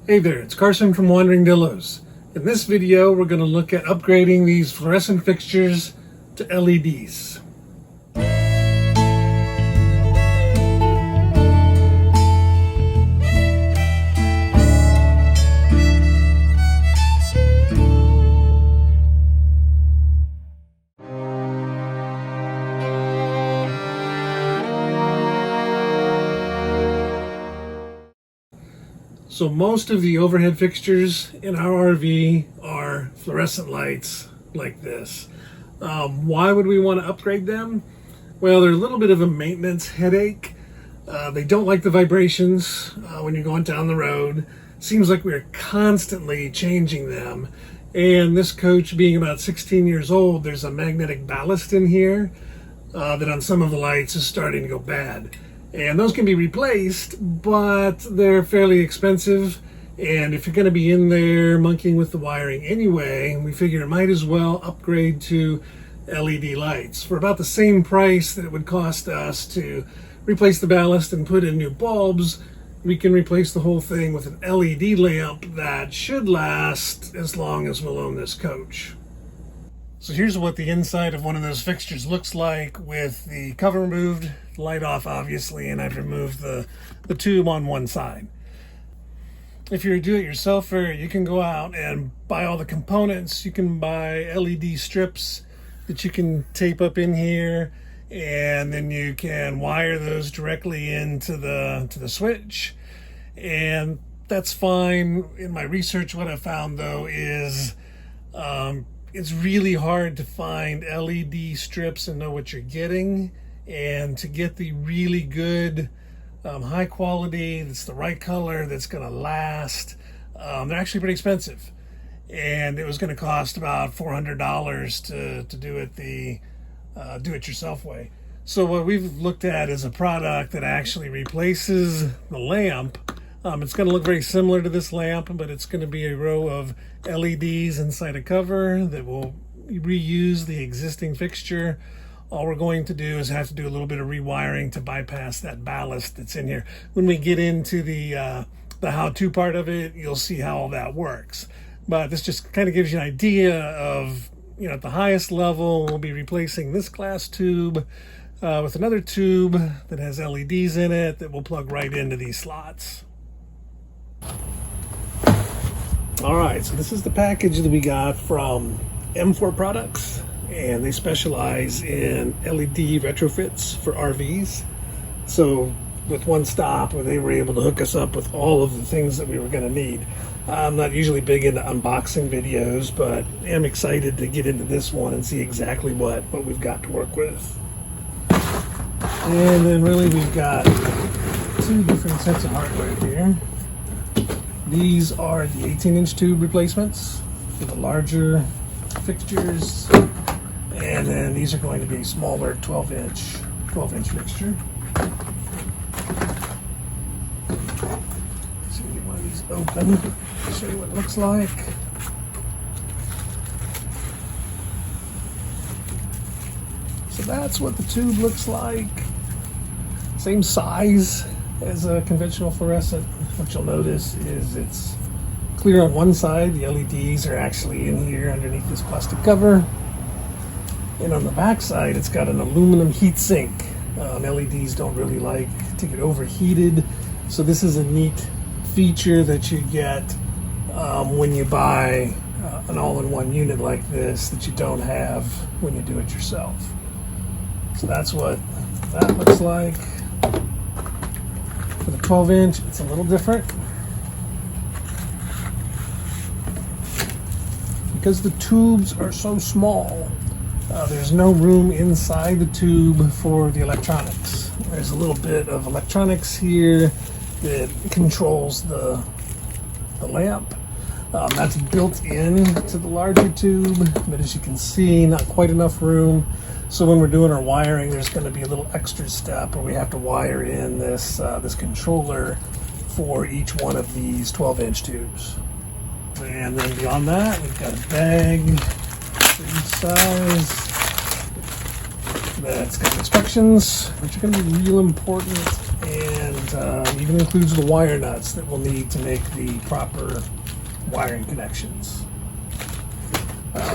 Hey there, it's Carson from Wandering Dillos. In this video, we're going to look at upgrading these fluorescent fixtures to LEDs. So most of the overhead fixtures in our RV are fluorescent lights like this. Why would we want to upgrade them? Well, they're a little bit of a maintenance headache. They don't like the vibrations when you're going down the road. Seems like we're constantly changing them. And this coach being about 16 years old, there's a magnetic ballast in here that on some of the lights is starting to go bad. And those can be replaced, but they're fairly expensive. And if you're going to be in there monkeying with the wiring anyway, we figure it might as well upgrade to LED lights. For about the same price that it would cost us to replace the ballast and put in new bulbs, we can replace the whole thing with an LED lamp that should last as long as we'll own this coach. So here's what the inside of one of those fixtures looks like with the cover removed, light off obviously, and I've removed the tube on one side. If you're a do-it-yourselfer, you can go out and buy all the components. You can buy LED strips that you can tape up in here, and then you can wire those directly into the switch, and that's fine. In my research, what I found though is it's really hard to find LED strips and know what you're getting, and to get the really good high quality, that's the right color, that's going to last, they're actually pretty expensive, and it was going to cost about $400 to do it the do-it-yourself way. So what we've looked at is a product that actually replaces the lamp. It's going to look very similar to this lamp, but it's going to be a row of LEDs inside a cover that will reuse the existing fixture. All we're going to do is have to do a little bit of rewiring to bypass that ballast that's in here. When we get into the how-to part of it, you'll see how all that works. But this just kind of gives you an idea of, at the highest level, we'll be replacing this glass tube with another tube that has LEDs in it that will plug right into these slots. All right, so this is the package that we got from M4 Products, and they specialize in LED retrofits for RVs. So with one stop, where they were able to hook us up with all of the things that we were going to need. I'm not usually big into unboxing videos, but am excited to get into this one and see exactly what we've got to work with. And then really we've got two different sets of hardware here. These are the 18-inch tube replacements for the larger fixtures, and then these are going to be smaller 12-inch fixture. Let's see, get one of these open, show you what it looks like. So that's what the tube looks like. Same size as a conventional fluorescent. What you'll notice is it's clear on one side. The LEDs are actually in here underneath this plastic cover. And on the back side, it's got an aluminum heat sink. LEDs don't really like to get overheated. So this is a neat feature that you get when you buy an all-in-one unit like this that you don't have when you do it yourself. So that's what that looks like. For the 12-inch, it's a little different. Because the tubes are so small, there's no room inside the tube for the electronics. There's a little bit of electronics here that controls the lamp. That's built in to the larger tube, but as you can see, not quite enough room. So when we're doing our wiring, there's going to be a little extra step where we have to wire in this controller for each one of these 12-inch tubes. And then beyond that, we've got a bag for each size that's got instructions, which are going to be real important and even includes the wire nuts that we'll need to make the proper wiring connections.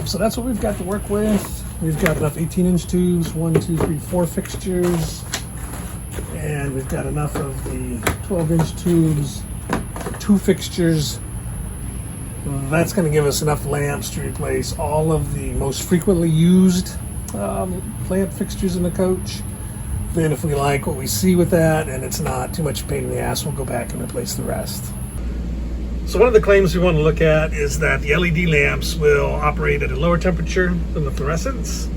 So that's what we've got to work with. We've got enough 18-inch tubes, 1, 2, 3, 4 fixtures, and we've got enough of the 12-inch tubes for 2 fixtures. That's going to give us enough lamps to replace all of the most frequently used lamp fixtures in the coach. Then if we like what we see with that and it's not too much pain in the ass, we'll go back and replace the rest. So one of the claims we want to look at is that the LED lamps will operate at a lower temperature than the fluorescents.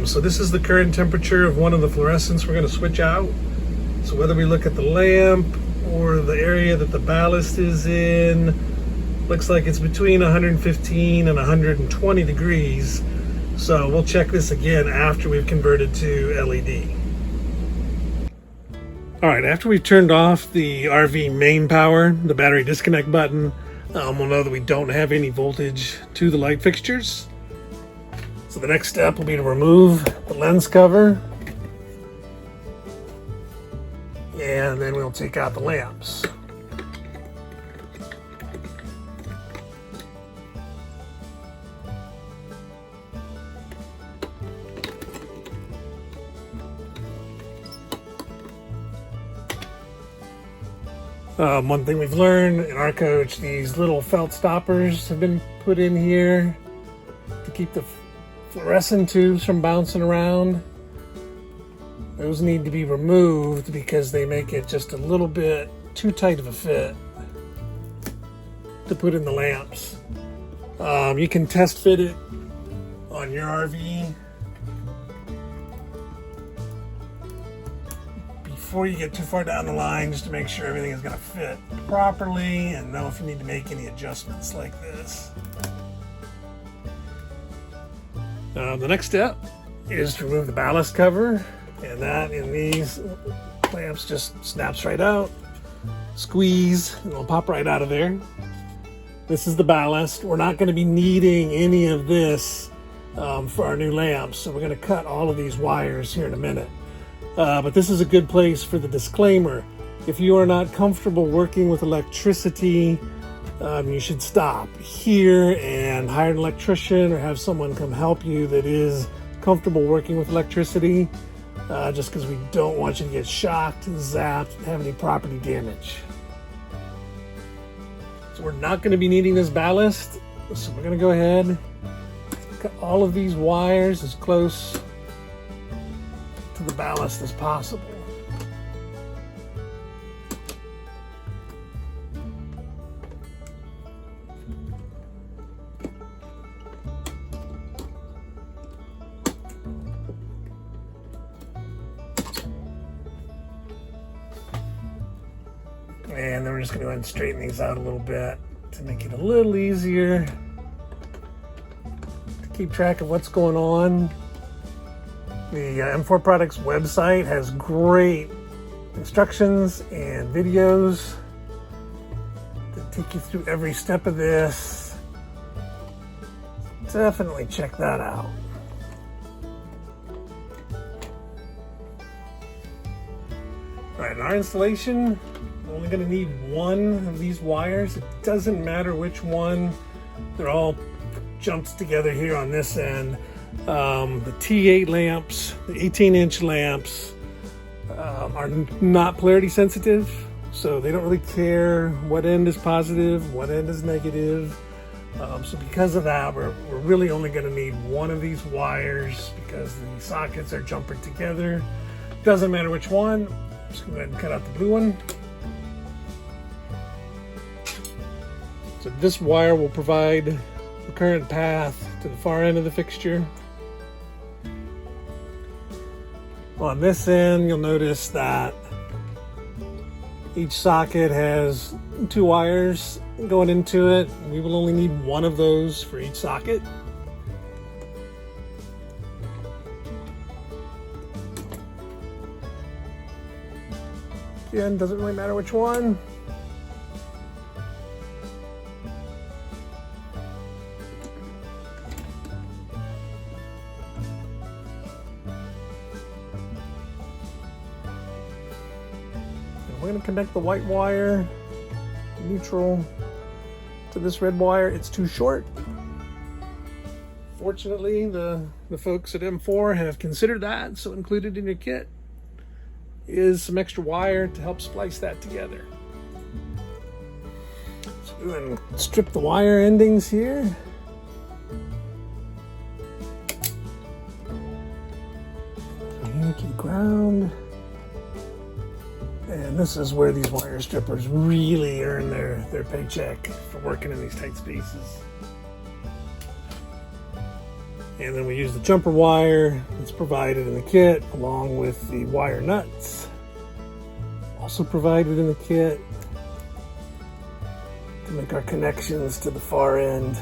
So this is the current temperature of one of the fluorescents we're going to switch out. So whether we look at the lamp or the area that the ballast is in, looks like it's between 115 and 120 degrees. So we'll check this again after we've converted to LED. All right, after we've turned off the RV main power, the battery disconnect button, we'll know that we don't have any voltage to the light fixtures. So the next step will be to remove the lens cover, and then we'll take out the lamps. One thing we've learned in our coach, these little felt stoppers have been put in here to keep the fluorescent tubes from bouncing around. Those need to be removed because they make it just a little bit too tight of a fit to put in the lamps. You can test fit it on your RV before you get too far down the line, just to make sure everything is going to fit properly and know if you need to make any adjustments like this. The next step is to remove the ballast cover, and that in these lamps just snaps right out. Squeeze, and it'll pop right out of there. This is the ballast. We're not going to be needing any of this for our new lamps, so we're going to cut all of these wires here in a minute. But this is a good place for the disclaimer. If you are not comfortable working with electricity, you should stop here and hire an electrician or have someone come help you that is comfortable working with electricity, just because we don't want you to get shocked, zapped, and have any property damage. So we're not going to be needing this ballast, so we're going to go ahead, cut all of these wires as close to the ballast as possible. And then we're just going to go ahead and straighten these out a little bit to make it a little easier to keep track of what's going on. The M4 Products website has great instructions and videos that take you through every step of this. Definitely check that out. All right, in our installation, we're only going to need one of these wires. It doesn't matter which one. They're all jumped together here on this end. The T8 lamps, the 18-inch lamps, are not polarity sensitive, so they don't really care what end is positive, what end is negative. So because of that, we're really only going to need one of these wires because the sockets are jumpered together. Doesn't matter which one. Just go ahead and cut out the blue one. So this wire will provide the current path to the far end of the fixture. On this end, you'll notice that each socket has 2 wires going into it. We will only need one of those for each socket. Again, doesn't really matter which one. we're going to connect the white wire, neutral, to this red wire. It's too short. Fortunately, the folks at M4 have considered that, so included in your kit is some extra wire to help splice that together. So go ahead and strip the wire endings here. Here to the ground. And this is where these wire strippers really earn their paycheck for working in these tight spaces. And then we use the jumper wire that's provided in the kit along with the wire nuts, also provided in the kit, to make our connections to the far end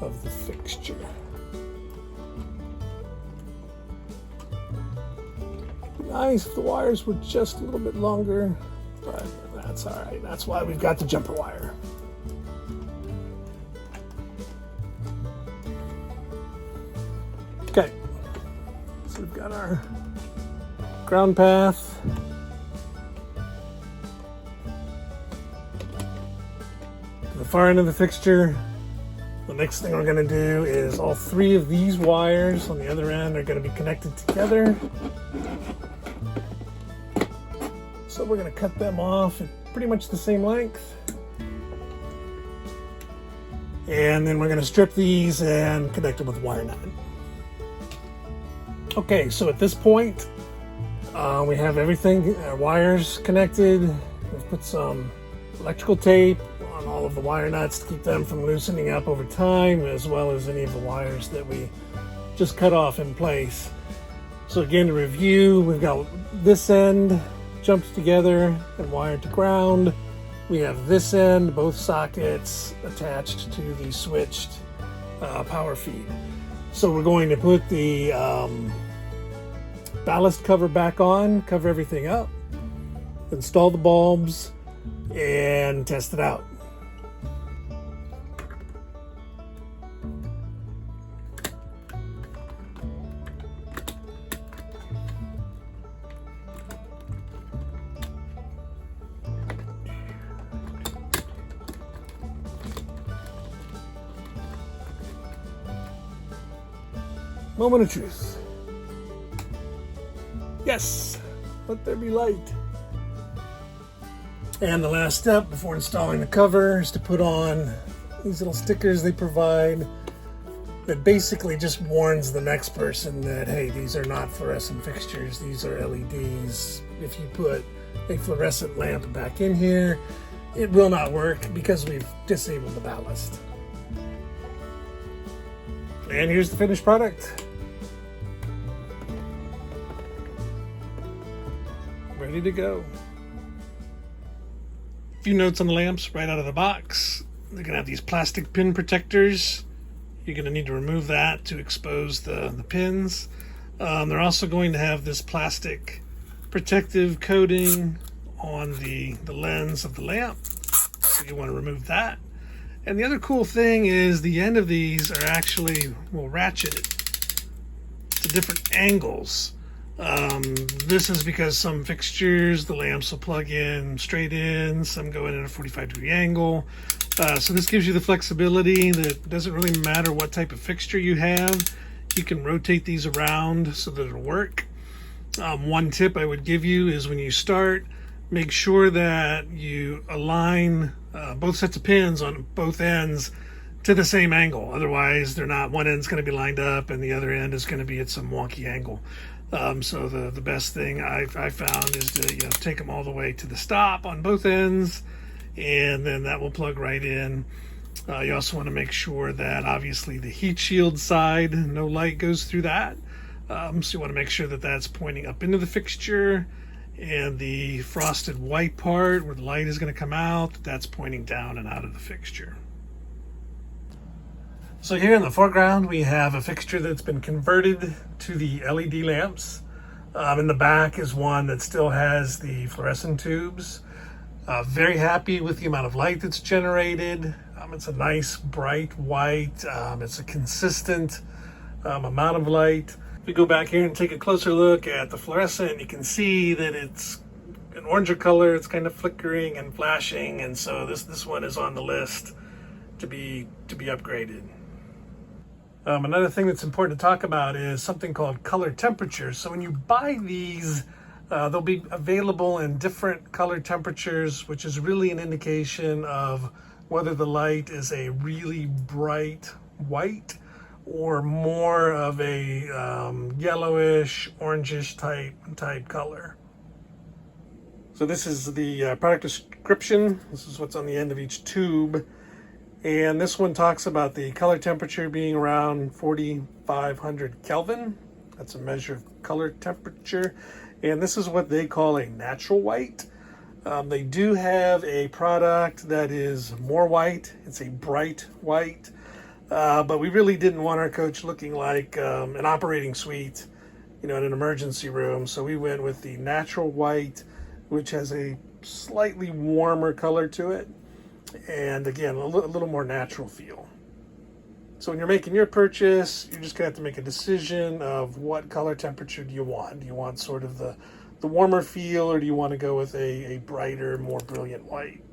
of the fixture. Nice if the wires were just a little bit longer, but that's all right. That's why we've got the jumper wire. Okay, so we've got our ground path. To the far end of the fixture. The next thing we're going to do is all three of these wires on the other end are going to be connected together. So we're going to cut them off at pretty much the same length. And then we're going to strip these and connect them with wire nut. Okay, so at this point, we have everything, our wires connected. We've put some electrical tape on all of the wire nuts to keep them from loosening up over time, as well as any of the wires that we just cut off in place. So again, to review, we've got this end jumped together and wired to ground. We have this end, both sockets attached to the switched power feed. So we're going to put the ballast cover back on, cover everything up, install the bulbs, and test it out. Moment of truth. Yes, let there be light. And the last step before installing the cover is to put on these little stickers they provide that basically just warns the next person that, hey, these are not fluorescent fixtures, these are LEDs. If you put a fluorescent lamp back in here, it will not work because we've disabled the ballast. And here's the finished product. Ready to go. A few notes on the lamps right out of the box. They're going to have these plastic pin protectors. You're going to need to remove that to expose the pins. They're also going to have this plastic protective coating on the lens of the lamp. So you want to remove that. And the other cool thing is the end of these are actually, well, ratcheted to different angles. This is because some fixtures, the lamps will plug in straight in, some go in at a 45-degree angle. So this gives you the flexibility that it doesn't really matter what type of fixture you have. You can rotate these around so that it'll work. One tip I would give you is when you start, make sure that you align both sets of pins on both ends to the same angle. Otherwise, they're not. One end's going to be lined up and the other end is going to be at some wonky angle. So the best thing I found is to take them all the way to the stop on both ends, and then that will plug right in. You also want to make sure that obviously the heat shield side, no light goes through that. So you want to make sure that that's pointing up into the fixture, and the frosted white part where the light is going to come out, that's pointing down and out of the fixture. So here in the foreground, we have a fixture that's been converted to the LED lamps. In the back is one that still has the fluorescent tubes. Very happy with the amount of light that's generated. It's a nice bright white. It's a consistent amount of light. If we go back here and take a closer look at the fluorescent, you can see that it's an oranger color. It's kind of flickering and flashing, and so this one is on the list to be upgraded. Another thing that's important to talk about is something called color temperature. So when you buy these, they'll be available in different color temperatures, which is really an indication of whether the light is a really bright white or more of a yellowish, orangish type color. So this is the product description. This is what's on the end of each tube. And this one talks about the color temperature being around 4,500 Kelvin. That's a measure of color temperature. And this is what they call a natural white. They do have a product that is more white. It's a bright white. But we really didn't want our coach looking like an operating suite, in an emergency room. So we went with the natural white, which has a slightly warmer color to it. And again, a little more natural feel. So when you're making your purchase, you're just gonna have to make a decision of what color temperature do you want. Do you want sort of the warmer feel, or do you want to go with a brighter, more brilliant white?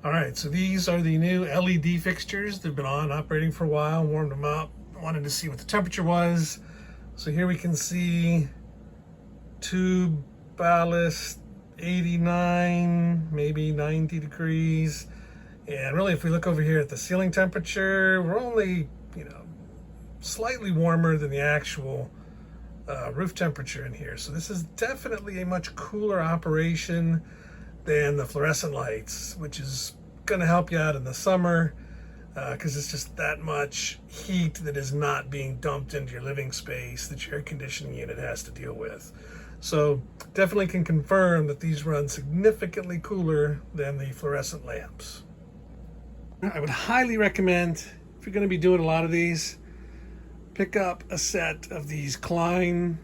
All right, so these are the new LED fixtures. They've been operating for a while, warmed them up, wanted to see what the temperature was. So here we can see tube ballast 89, maybe 90 degrees. And really, if we look over here at the ceiling temperature, we're only, slightly warmer than the actual roof temperature in here. So this is definitely a much cooler operation than the fluorescent lights, which is going to help you out in the summer because it's just that much heat that is not being dumped into your living space that your air conditioning unit has to deal with. So definitely can confirm that these run significantly cooler than the fluorescent lamps. I would highly recommend, if you're going to be doing a lot of these, pick up a set of these Klein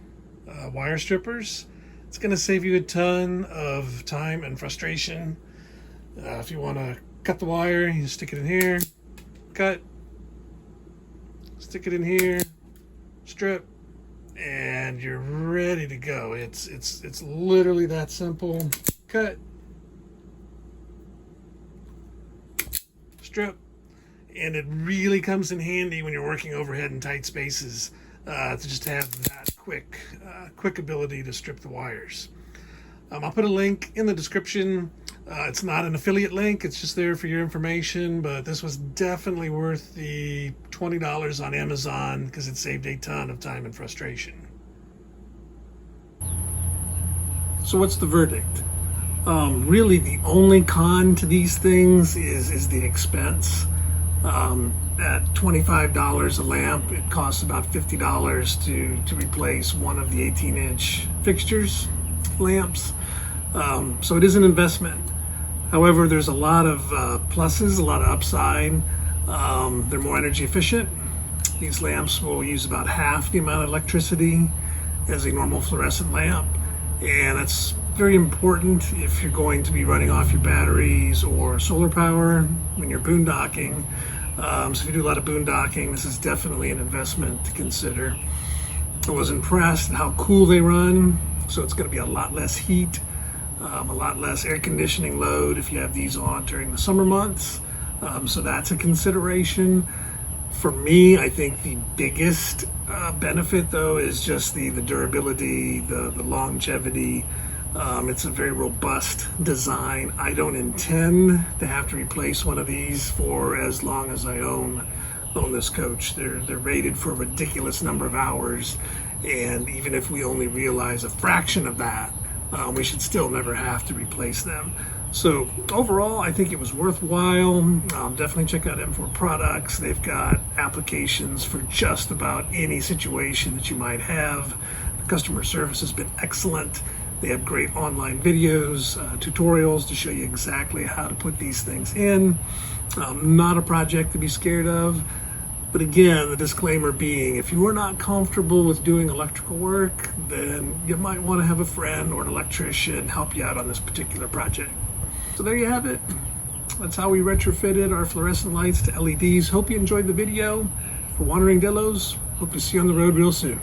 wire strippers. It's going to save you a ton of time and frustration. If you want to cut the wire, you stick it in here, cut, stick it in here, strip, and you're ready to go. It's literally that simple. Cut, strip, and it really comes in handy when you're working overhead in tight spaces to just have that quick ability to strip the wires. I'll put a link in the description. It's not an affiliate link, it's just there for your information, but this was definitely worth the $20 on Amazon because it saved a ton of time and frustration. So what's the verdict? Really the only con to these things is the expense. At $25 a lamp, it costs about $50 to replace one of the 18-inch fixtures lamps. So it is an investment. However, there's a lot of pluses, a lot of upside. They're more energy efficient. These lamps will use about half the amount of electricity as a normal fluorescent lamp. And that's very important if you're going to be running off your batteries or solar power when you're boondocking. So if you do a lot of boondocking, this is definitely an investment to consider. I was impressed at how cool they run. So it's going to be a lot less heat, a lot less air conditioning load if you have these on during the summer months. So that's a consideration. For me, I think the biggest benefit though is just the durability, the longevity. It's a very robust design. I don't intend to have to replace one of these for as long as I own this coach. They're rated for a ridiculous number of hours, and even if we only realize a fraction of that, we should still never have to replace them. So overall, I think it was worthwhile. Definitely check out M4 Products. They've got applications for just about any situation that you might have. The customer service has been excellent. They have great online videos, tutorials to show you exactly how to put these things in. Not a project to be scared of. But again, the disclaimer being, if you are not comfortable with doing electrical work, then you might want to have a friend or an electrician help you out on this particular project. So there you have it. That's how we retrofitted our fluorescent lights to LEDs. Hope you enjoyed the video. For Wandering Dillos, Hope to see you on the road real soon.